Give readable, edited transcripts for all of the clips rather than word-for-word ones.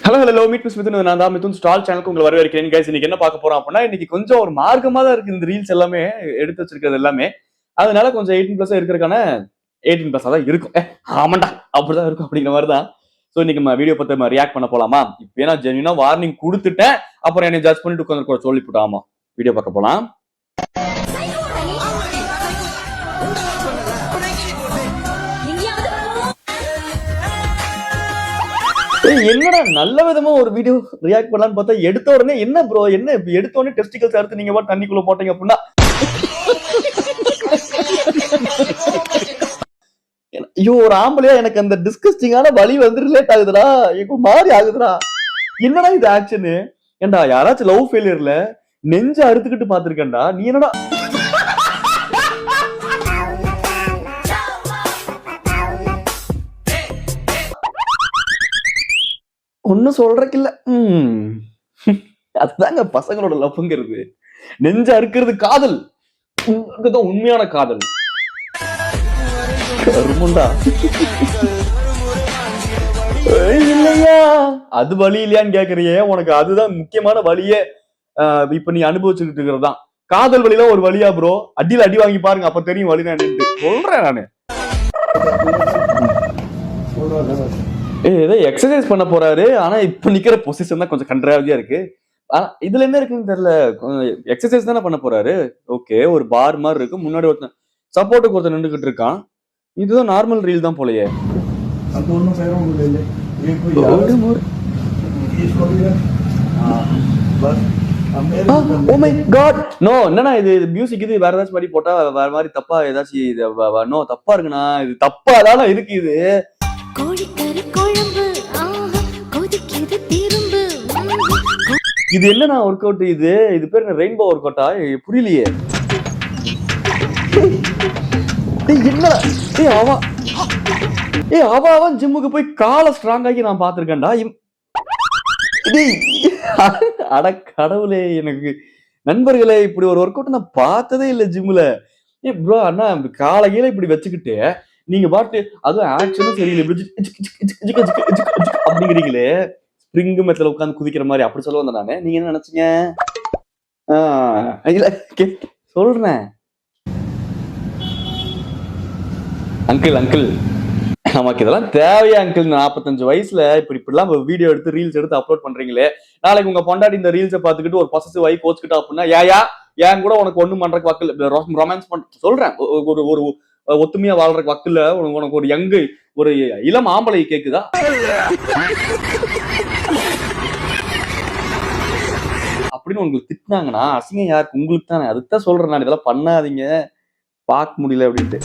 Hello meet மித்ன் நான் தான் Mithun stall சேனலுக்கு உங்களை வரவேற்கிறேன் கைஸ். இன்னைக்கு என்ன பார்க்க போறோம் அப்படின்னா, இன்னைக்கு கொஞ்சம் ஒரு மார்க்கமா தான் இருக்கு இந்த ரீல்ஸ் எல்லாமே எடுத்து வச்சிருக்கிறது எல்லாமே. அதனால கொஞ்சம் 18+ இருக்கிறதுக்கான 18+ தான் இருக்கும். ஆமாண்டா அப்படிதான் இருக்கும் அப்படிங்கிற மாதிரி தான். ஸோ இன்னைக்கு நம்ம வீடியோ பார்த்து நம்ம ரியாக்ட் பண்ண போலாமா? இப்போ நான் ஜென்யூனா வார்னிங் கொடுத்துட்டேன், அப்புறம் என்னை ஜட்ஜ் பண்ணிட்டு உட்காந்து சொல்லி போட்டோம். ஆமா, வீடியோ பார்க்க போலாம். என்னடா நல்ல விதமா ஒரு வீடியோ ரியாக்ட் பண்ணலான்னு பார்த்தா எடுத்த உடனே என்ன ப்ரோ என்ன எடுத்த உடனே டெஸ்டிகல்ஸ் அறுத்து நீங்க பாட்டு தண்ணிக்குள்ள போட்டீங்க அப்படின்னா ஐயோ ஒரு ஆம்பளையா எனக்கு அந்த டிஸ்கஸ்டிங்கான வலி வந்து ரிலேட் ஆகுதுடா, எனக்கு மாறி ஆகுதுடா. என்னடா இது ஆக்ஷனு? ஏண்டா யாராச்சும் லவ் ஃபெயிலியர்ல நெஞ்ச அறுத்துக்கிட்டு பாத்துருக்கேன்டா, நீ என்னடா ஒன்னும் சொல்றக்கு இல்ல. அதுதாங்க பசங்களோட லவ்ங்கிறது. நெஞ்ச அறுக்கிறது காதல், அதுதான் உண்மையான காதல். இல்லையா அது வழி இல்லையான்னு கேக்குறியே, உனக்கு அதுதான் முக்கியமான வழியே. இப்ப நீ அனுபவிச்சுக்கிட்டு இருக்கிறதுதான் காதல் வழியில ஒரு வழியா ப்ரோ. அடியில அடி வாங்கி பாருங்க, அப்ப தெரியும் வழி நான் சொல்றேன் நானு. ஏதோ எக்ஸசைஸ் பண்ண போறாரு, ஆனா இப்ப நிக்கிற பொசிஷன் தான் கொஞ்சம் கன்றாவியா இருக்கு. இதுல என்ன இருக்குன்னு தெரியல. எக்ஸசைஸ் தானே பண்ண போறாரு. ஓகே, ஒரு பார் மாதிரி இருக்கு, முன்னாடி ஒருத்தன் சப்போர்ட்டுக்கு ஒருத்தன் நின்றுகிட்டு இருக்கான். இதுதான் நார்மல் ரீல் தான் போலயே. என்னன்னா இது மியூசிக் இது வேற ஏதாச்சும் மாதிரி போட்டா வேற மாதிரி தப்பா ஏதாச்சும் தப்பா இருக்குண்ணா. இது தப்பா தானே இருக்கு. இது இது என்னன்னா ஒர்க் அவுட்? இது பேர் என்ன, ரெயின்போ ஒர்க் அவுட்டா? புரியலையே. அவன் ஜிம்முக்கு போய் காலை ஸ்ட்ராங் ஆகி நான் பாத்திருக்கேன்டா. அட கடவுளே, எனக்கு நண்பர்களே இப்படி ஒரு ஒர்க் அவுட் நான் பார்த்ததே இல்லை ஜிம்ல. ப்ரோ அண்ணா காலையில இப்படி வச்சுக்கிட்டு நீங்க பாட்டு அதுவும் ஆக்ஷனும் சரியில்லை அப்படிங்கிறீங்களே, ஸ்ப்ரிங் மெத்தல உட்காந்து குதிக்கிற மாதிரி அப்படி சொல்ல வந்தேன் நானு. நீங்க என்ன நினைச்சீங்க? சொல்றேன் அங்கிள் நமக்கு இதெல்லாம் தேவையா அங்கிள்? 45 வயசுல இப்படிலாம் வீடியோ எடுத்து ரீல்ஸ் எடுத்து அப்லோட் பண்றீங்களே, நாளைக்கு உங்க பொண்டாட்டி இந்த ரீல்ஸை பார்த்துக்கிட்டு ஒரு பொசசிவ் ஆகி கோச்சுக்கிட்டா அப்படின்னா ஏன் கூட உனக்கு ஒண்ணும் பண்றக்கு வக்கல், ரொமான்ஸ் பண்ற சொல்றேன், ஒரு ஒரு ஒத்துமையா வாழ்றக்கு வக்கல்ல உனக்கு ஒரு ஒரு இளம் ஆம்பளை கேக்குதா? அப்படின்னு உங்களுக்கு திட்டினாங்கன்னா அசிங்கம் யாருக்கு? உங்களுக்கு தானே. அதுதான் சொல்றேன் நான், இதெல்லாம் பண்ணாதீங்க, பார்க்க முடியல அப்படின்ட்டு.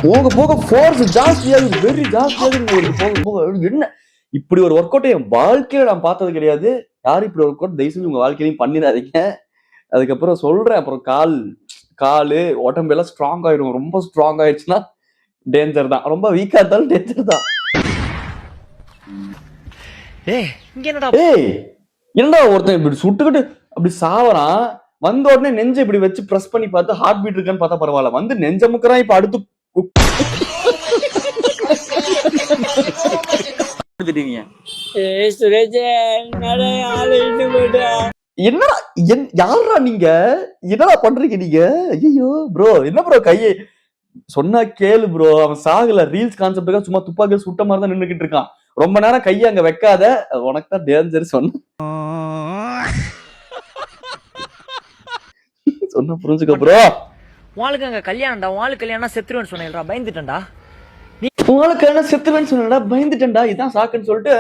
போக போக ஃபோர்ஸ் ஜாஸ்தியாகுது, வெரி ஜாஸ்தியாகுது. போக போக என்ன இப்படி ஒரு ஒர்க் அவுட் என் வாழ்க்கையில நான் பார்த்தது கிடையாது. யாரும் இப்படி ஒரு ஒர்க் அவுட் தயவு செஞ்சு உங்க வாழ்க்கையிலையும் பண்ணிடாதீங்க. அதுக்கப்புறம் சொல்றேன், அப்புறம் காலு உடம்பெல்லாம் ஸ்ட்ராங் ஆயிடும். ரொம்ப ஸ்ட்ராங் ஆயிடுச்சுன்னா டேஞ்சர் தான், ரொம்ப வீக்கா இருந்தாலும் டேஞ்சர் தான். என்னடா ஒருத்தன் இப்படி சுட்டுக்கிட்டு அப்படி சாவறான், வந்த உடனே நெஞ்ச இப்படி வச்சு பிரஸ் பண்ணி பார்த்து ஹார்ட் பீட் இருக்கான்னு பார்த்தா பரவாயில்ல, வந்து நெஞ்ச முக்கறான். இப்ப அடுத்து என்னடா யாரா நீங்க? என்னடா பண்றீங்க நீங்க? ஐயோ ப்ரோ, என்ன ப்ரோ கையை சொன்னா கேளு ப்ரோ. அவன் சாகல, ரீல்ஸ் கான்செப்டுக்காக சும்மா துப்பாக்கி சுட்ட மாதிரி தான் நின்னுகிட்டு இருக்கான். ரொம்ப நேரம் கையை அங்க வைக்காத, உனக்கு தான் டேஞ்சர் சொன்ன புரிஞ்சுக்க ப்ரோ. உங்களுக்கு அங்க கல்யாணம்டா, உங்களுக்கு கல்யாணம் செத்துருவேன்னு சொன்னேன்டா, பயந்துட்டேன்டா. உங்களுக்கு என்ன செத்துருவேன்னு சொன்னடா, பயந்துட்டேன்டா, இதான் சாக்குன்னு சொல்லிட்டு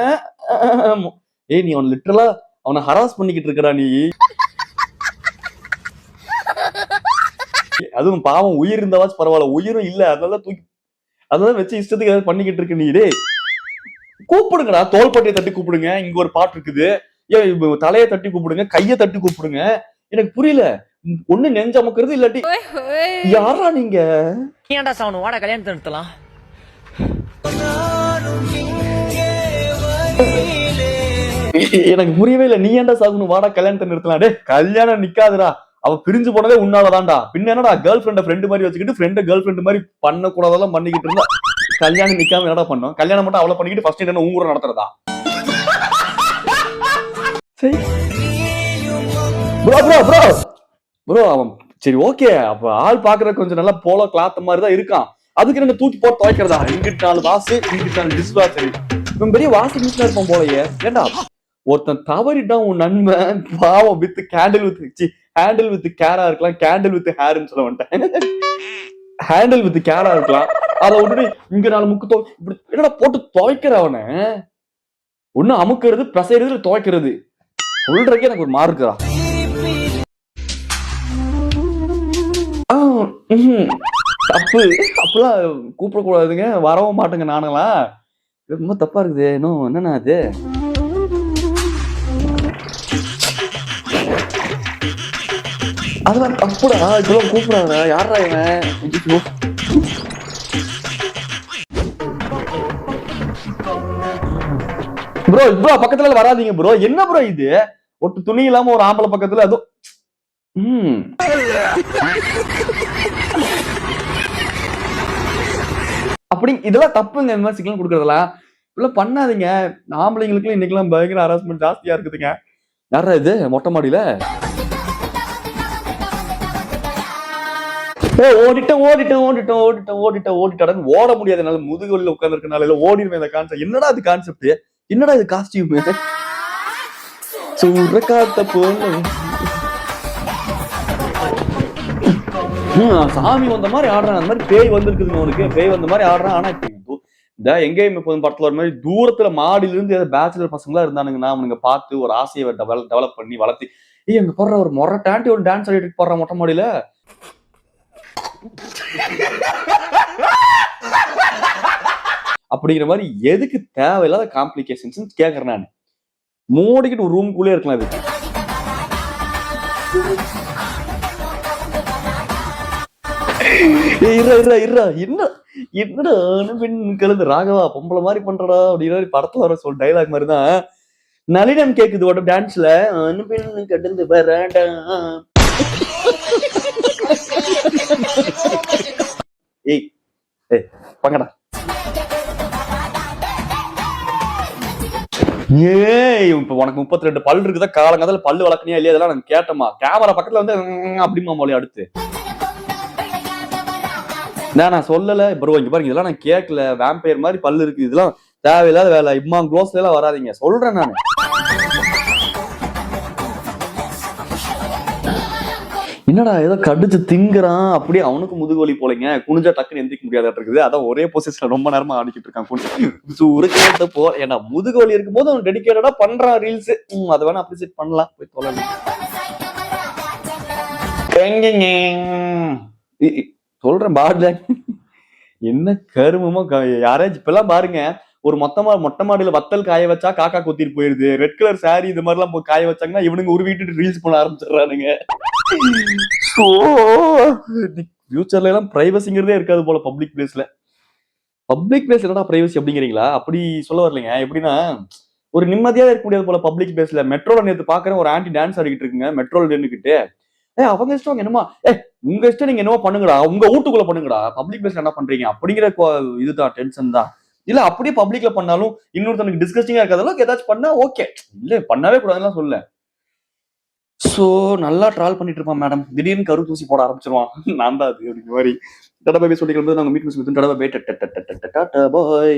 நீ அவன் லிட்டரலா அவனை ஹராஸ் பண்ணிக்கிட்டு இருக்கடா நீ. அதுவும் பாவம் உயிர் இருந்தவாச்சு பரவாயில்ல, உயிரும் இல்ல, அதெல்லாம் வச்சு இஷ்டத்துக்கு ஏதாவது பண்ணிக்கிட்டு இருக்க நீ. கூப்பிடுங்கடா, தோள்பட்டையை தட்டி கூப்பிடுங்க, இங்க ஒரு பாட்டு இருக்குது, தலையை தட்டி கூப்பிடுங்க, கையை தட்டி கூப்பிடுங்க. எனக்கு புரியல, ஒண்ணு நெஞ்ச அமுக்கிறது இல்லாட்டி யாரா நீங்க? ஏன்டா சாவணும், வாடா கல்யாணத்தை நிறுத்தலாம். எனக்கு புரியவே இல்லை, நீ ஏன்டா சாகணும், வாடா கல்யாணத்தை நிறுத்தலாம். டே கல்யாணம் நிக்காதுடா, அவ பிரிஞ்சு போனதே உன்னாலதான்டா. பின்ன என்னடா கேர்ள் ஃப்ரெண்ட ஃப்ரெண்டு மாதிரி வச்சுக்கிட்டு ஃப்ரெண்ட கேர்ள் ஃப்ரெண்டு மாதிரி பண்ண கூடாதெல்லாம் பண்ணிக்கிட்டு இருந்தா கல்யாணம் நிக்காம என்னடா பண்ணோம்? கல்யாணம் மட்டும் அவ்வளவு பண்ணிக்கிட்டு ஃபர்ஸ்ட் என்ன உங்க கூட நடத்துறதா? சரி ப்ரோ ப்ரோ ப்ரோ ப்ரோ அவன் சரி ஓகே. அப்ப ஆள் பாக்குற கொஞ்சம் நல்லா போல கிளாத் மாதிரி தான் இருக்கான். அதுக்கு என்ன தூக்கி போட்டு துவைக்கிறதா? இங்கிட்டு 4 வாசு, இங்கிட்டு 4 டிஷ் வாஷர். இவன் பெரிய வாஷிங் மிஷினா இருப்பான் போலயே. ஏண்டா ஒருத்தன் தவறிட்டான் உன் நண்பன் பாவம் with candle with handle with கேரா இருக்கலாம், கேண்டில் வித் ஹேர்னு சொல்ல வந்துட்டேன். ஹேண்டில் வித் கேரா இருக்கலாம். அதை விட்டுட்டு இங்க 4 முக்கு இப்படி என்னடா போட்டு துவைக்கிற அவனை? ஒண்ணு அமுக்கிறது, பிரசைறது, துவைக்கிறது. சொல்றதுக்கே எனக்கு ஒரு மார்க்குடா. தப்பு அப்பெல்லாம் கூப்பிடக்கூடாதுங்க, வரவும் மாட்டேங்க நானெல்லாம். ரொம்ப தப்பா இருக்குது. இன்னும் என்னன்னா அது அதெல்லாம் தப்புடா. இப்பெல்லாம் கூப்பிடாத. யாரா இவன்? ப்ரோ ப்ரோ பக்கத்துல வராதீங்க ப்ரோ. என்ன ப்ரோ இது? ஒட்டு துணி இல்லாம ஒரு ஆம்பளை பக்கத்துல அதுவும் அப்படி இதெல்லாம் தப்புங்க. இந்த மாதிரி சிக்கல் கொடுக்கறதெல்லாம் இப்பெல்லாம் பண்ணாதீங்க. ஆம்பளைங்களுக்கு இன்னைக்கெல்லாம் பயங்கர ஹராஸ்மெண்ட் ஜாஸ்தியா இருக்குதுங்க. யாரா இது மொட்டை மாடியில? ஓடிட்டேன் ஓட முடியாது என்னால. முதுகுவலில உட்கார்ந்து இருக்கனால ஓடிடுவேன். இந்த கான்செப்ட் என்னடா இது? கான்செப்ட் என்னடா இது? காஸ்டியூம் சூற காத்த போல சாமி வந்த மாதிரி ஆடுறான். அந்த மாதிரி பேய் வந்திருக்குதுங்க அவனுக்கு. பேய் வந்த மாதிரி ஆடுறான். ஆனா இந்த எங்கேயும் இப்போது படத்துல ஒரு மாதிரி தூரத்துல மாடியில இருந்து ஏதாவது பேச்சுலர் பசங்களா இருந்தானுங்கன்னா அவனுங்க பார்த்து ஒரு ஆசையை டெவலப் பண்ணி வளர்த்தி எங்க போடுற ஒரு மொர டாண்டி ஒரு டான்ஸ் ஆடிட்டு போடுறான் மொட்டை மாடியில. அப்படிங்கிற மாதிரி எதுக்கு தேவையில்லாத காம்ப்ளிகேஷன்ஸ் கேக்குறேன் நான். மூடிக்கிட்டு ஒரு ரூம்குள்ளே இருக்கலாம். இது என்னடா பெண் கலந்து ராகவா பொம்பளை மாதிரி பண்றடா அப்படின்னு படத்துல வர சொல் டைலாக் மாதிரிதான் நளினம் கேக்குது உடம்பு டான்ஸ்ல. பெண் கடந்து வராடா. ஏய் பங்கடா. ஏய் இப்ப உனக்கு 32 பல் இருக்குதா? காலங்காலத்துல பல்லு வளர்க்கணியா இல்லையா? அதெல்லாம் நான் கேட்டோமா? கேமரா பக்கத்துல வந்து அப்படிமா மொழி அடுத்து நான் சொல்லல ப்ரோ. இங்க பாருங்க இதெல்லாம் நான் கேட்கல. வேம்பயர் மாதிரி பல்லு இருக்கு. இதெல்லாம் தேவையில்லாத வேலை. இம்மா க்ளோஸ்ல எல்லாம் வராதீங்க சொல்றேன் நான். என்னடா ஏதோ கடிச்சு திங்குறான். அப்படியே அவனுக்கு முதுகுவலி போலங்க. குனிஞ்சா டக்குன்னு எந்திரிக்க முடியாத இருக்குது. அதான் ஒரே பொசிஷன்ல ரொம்ப நேரமா ஆடிக்கிட்டு இருக்கான். போ ஏன்னா முதுகுவலி இருக்கும் போது அவன் டெடிகேட்டடா பண்றான் ரீல்ஸ். அதை வேணா அப்ரிசியேட் பண்ணலாம். போய் சொல்லலாம். சொல்றேன் பாருல என்ன கருமமோ. யாராச்சும் இப்பெல்லாம் பாருங்க ஒரு மொட்டை மாடியில வத்தல் காய வச்சா காக்கா கொத்திட்டு போயிருது. ரெட் கலர் சாரி இது மாதிரி எல்லாம் காய வச்சாங்கன்னா இவனுங்க ஒரு வீட்டு ரீல்ஸ் பண்ண ஆரம்பிச்சிடறானுங்க. ஃபியூச்சர்ல எல்லாம் பிரைவசிங்கிறதே இருக்காது போல பப்ளிக் பிளேஸ்ல. பப்ளிக் பிளேஸ் என்னடா பிரைவசி அப்படிங்கிறீங்களா? அப்படி சொல்ல வரலைங்க. எப்படின்னா ஒரு நிம்மதியா இருக்க முடியாது போல பப்ளிக் பிளேஸ்ல. மெட்ரோல நேத்து பாக்குறேன் ஒரு ஆன்டி டான்ஸ் ஆடிக்கிட்டு இருக்குங்க மெட்ரோல நின்னுக்கிட்டு. அவங்க இஷ்டம் என்னமா உங்க இஷ்டம் நீங்க என்னவோ பண்ணுங்கடா. உங்க வீட்டுக்குள்ள பண்ணுங்கடா. பப்ளிக் பிளேஸ்ல என்ன பண்றீங்க அப்படிங்கிற இதுதான் டென்ஷன் தான். இல்ல அப்படியே பப்ளிக்ல பண்ணாலும் இன்னொருத்தனுக்கு டிஸ்கஸ்டிங்கா இருக்காதெல்லாம் ஏதாச்சும் பண்ணா ஓகே. இல்ல பண்ணவே கூடாதுன்னு சொல்ல. சோ நல்லா ட்ரால் பண்ணிட்டு இருப்பான் மேடம். திடீர்னு கரு தூசி போட ஆரம்பிச்சிருவான். நான் தான் அது அப்படிங்கிற மாதிரி. டடா பாய் சொல்லிக்கிறது நாங்க மீட் மிஸ் டாடா பாய்.